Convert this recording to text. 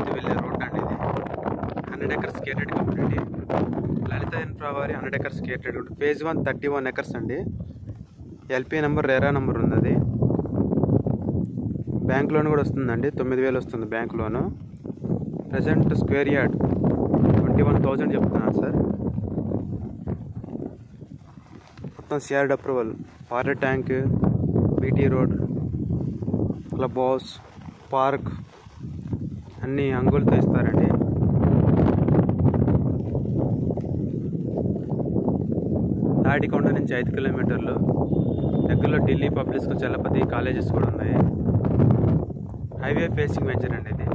అమరావతి వెళ్ళే రోడ్ అండి ఇది. 100 acres gated community. Lalitha Infra వారి 100 acres gated. ఫేజ్ 1 31 acres అండి. ఎల్పీ నెంబర్ రేరా నెంబర్ ఉంది. అది బ్యాంక్ లోన్ కూడా వస్తుందండి. 9,000 వస్తుంది bank loan. Present square yard 21,000 చెప్తున్నారు సార్. మొత్తం CRD approval, water tank, BT road, club house, park అన్నీ అంగులతో ఇస్తారండి. తాడికొండ నుంచి 5 కిలోమీటర్లు. దగ్గరలో Delhi public school, Chalapathi colleges కూడా ఉన్నాయి. హైవే ఫేసింగ్ వెంచర్ అండి ఇది.